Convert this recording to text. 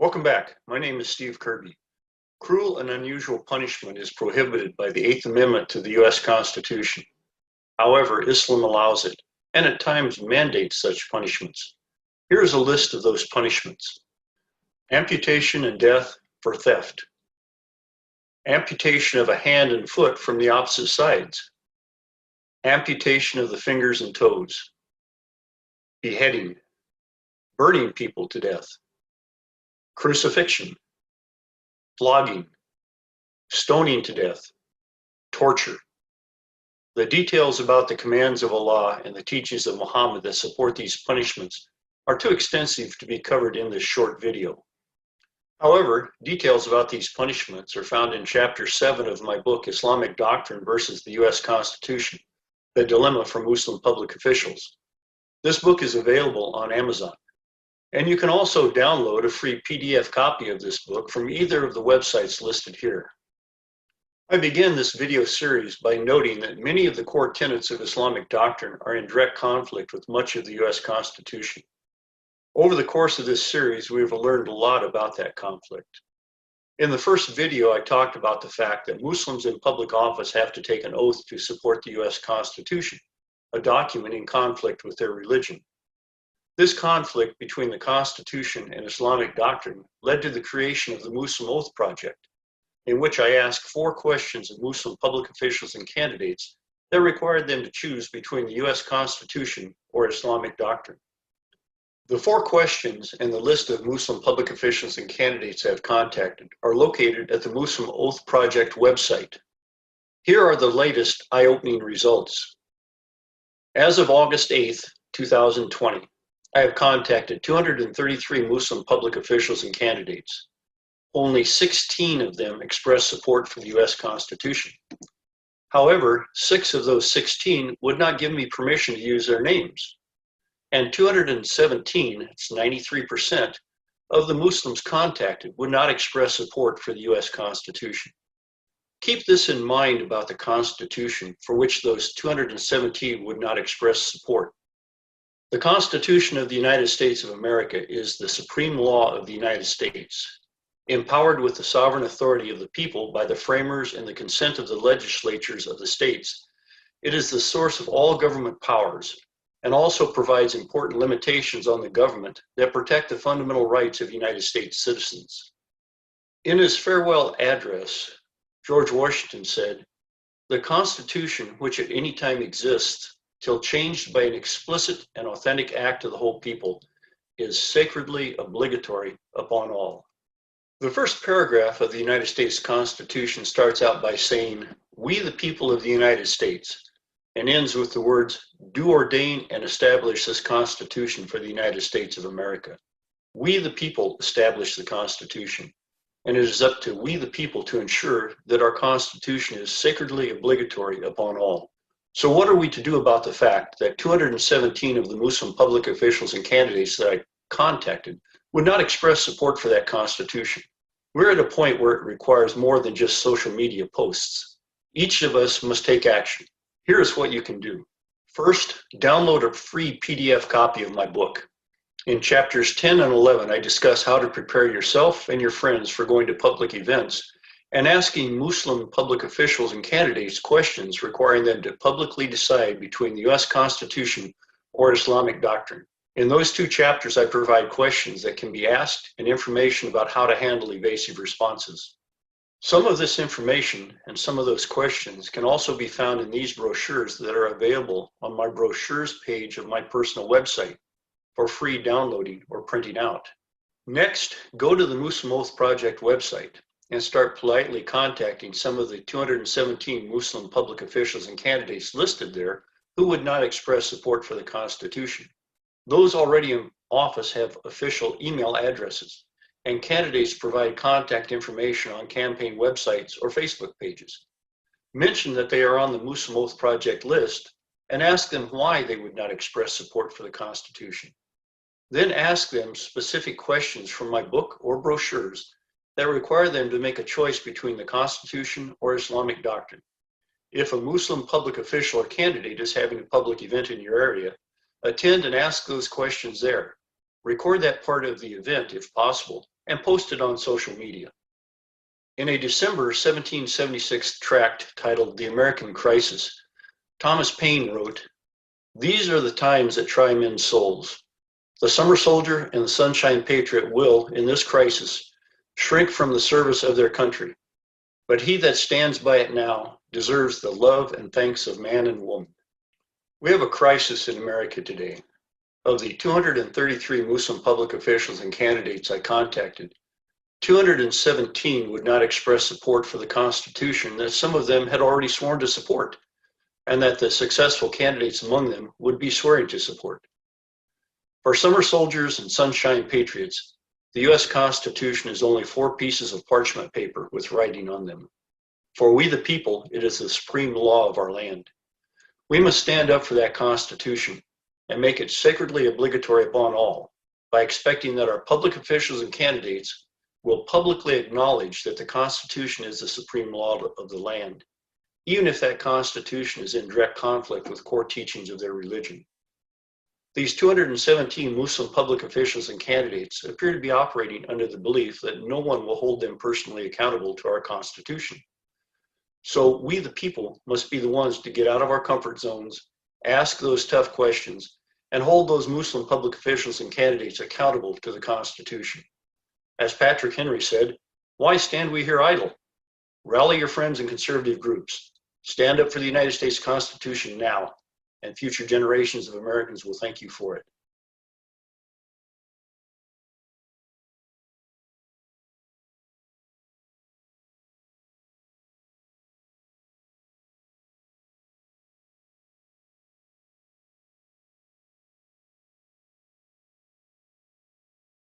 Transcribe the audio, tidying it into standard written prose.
Welcome back. My name is Steve Kirby. Cruel and unusual punishment is prohibited by the Eighth Amendment to the U.S. Constitution. However, Islam allows it, and at times mandates such punishments. Here is a list of those punishments. Amputation and death for theft. Amputation of a hand and foot from the opposite sides. Amputation of the fingers and toes. Beheading. Burning people to death. Crucifixion. Flogging. Stoning to death. Torture. The details about the commands of Allah and the teachings of Mohammad that support these punishments are too extensive to be covered in this short video. However, details about these punishments are found in Chapter 7 of my book, Islamic Doctrine versus the U.S. Constitution, The Dilemma for Muslim Public Officials. This book is available on Amazon. And you can also download a free PDF copy of this book from either of the websites listed here. I begin this video series by noting that many of the core tenets of Islamic doctrine are in direct conflict with much of the U.S. Constitution. Over the course of this series, we have learned a lot about that conflict. In the first video, I talked about the fact that Muslims in public office have to take an oath to support the U.S. Constitution, a document in conflict with their religion. This conflict between the Constitution and Islamic doctrine led to the creation of the Muslim Oath Project, in which I asked 4 questions of Muslim public officials and candidates that required them to choose between the U.S. Constitution or Islamic doctrine. The 4 questions and the list of Muslim public officials and candidates I have contacted are located at the Muslim Oath Project website. Here are the latest eye-opening results. As of August 8th, 2020, I have contacted 233 Muslim public officials and candidates. Only 16 of them expressed support for the U.S. Constitution. However, 6 of those 16 would not give me permission to use their names. And 217, it's 93%, of the Muslims contacted would not express support for the U.S. Constitution. Keep this in mind about the Constitution, for which those 217 would not express support. The Constitution of the United States of America is the supreme law of the United States, empowered with the sovereign authority of the people by the framers and the consent of the legislatures of the states. It is the source of all government powers, and also provides important limitations on the government that protect the fundamental rights of United States citizens. In his farewell address, George Washington said, "The Constitution, which at any time exists, till changed by an explicit and authentic act of the whole people, is sacredly obligatory upon all." The first paragraph of the United States Constitution starts out by saying, "We the people of the United States," and ends with the words, "do ordain and establish this Constitution for the United States of America." We the people establish the Constitution, and it is up to we the people to ensure that our Constitution is sacredly obligatory upon all. So what are we to do about the fact that 217 of the Muslim public officials and candidates that I contacted would not express support for that Constitution? We're at a point where it requires more than just social media posts. Each of us must take action. Here is what you can do. First, download a free PDF copy of my book. In chapters 10 and 11, I discuss how to prepare yourself and your friends for going to public events and asking Muslim public officials and candidates questions requiring them to publicly decide between the U.S. Constitution or Islamic doctrine. In those 2 chapters, I provide questions that can be asked and information about how to handle evasive responses. Some of this information and some of those questions can also be found in these brochures that are available on my brochures page of my personal website for free downloading or printing out. Next, go to the Muslim Oath Project website and start politely contacting some of the 217 Muslim public officials and candidates listed there who would not express support for the Constitution. Those already in office have official email addresses, and candidates provide contact information on campaign websites or Facebook pages. Mention that they are on the Muslim Oath Project list and ask them why they would not express support for the Constitution. Then ask them specific questions from my book or brochures that require them to make a choice between the Constitution or Islamic doctrine. If a Muslim public official or candidate is having a public event in your area, attend and ask those questions there. Record that part of the event if possible, and posted on social media. In a December 1776 tract titled The American Crisis, Thomas Paine wrote, "These are the times that try men's souls. The summer soldier and the sunshine patriot will, in this crisis, shrink from the service of their country. But he that stands by it now deserves the love and thanks of man and woman." We have a crisis in America today. Of the 233 Muslim public officials and candidates I contacted, 217 would not express support for the Constitution that some of them had already sworn to support, and that the successful candidates among them would be swearing to support. For summer soldiers and sunshine patriots, the U.S. Constitution is only 4 pieces of parchment paper with writing on them. For we the people, it is the supreme law of our land. We must stand up for that Constitution and make it sacredly obligatory upon all by expecting that our public officials and candidates will publicly acknowledge that the Constitution is the supreme law of the land, even if that Constitution is in direct conflict with core teachings of their religion. These 217 Muslim public officials and candidates appear to be operating under the belief that no one will hold them personally accountable to our Constitution. So we, the people, must be the ones to get out of our comfort zones, ask those tough questions, and hold those Muslim public officials and candidates accountable to the Constitution. As Patrick Henry said, "Why stand we here idle? Rally your friends in conservative groups. Stand up for the United States Constitution now, and future generations of Americans will thank you for it."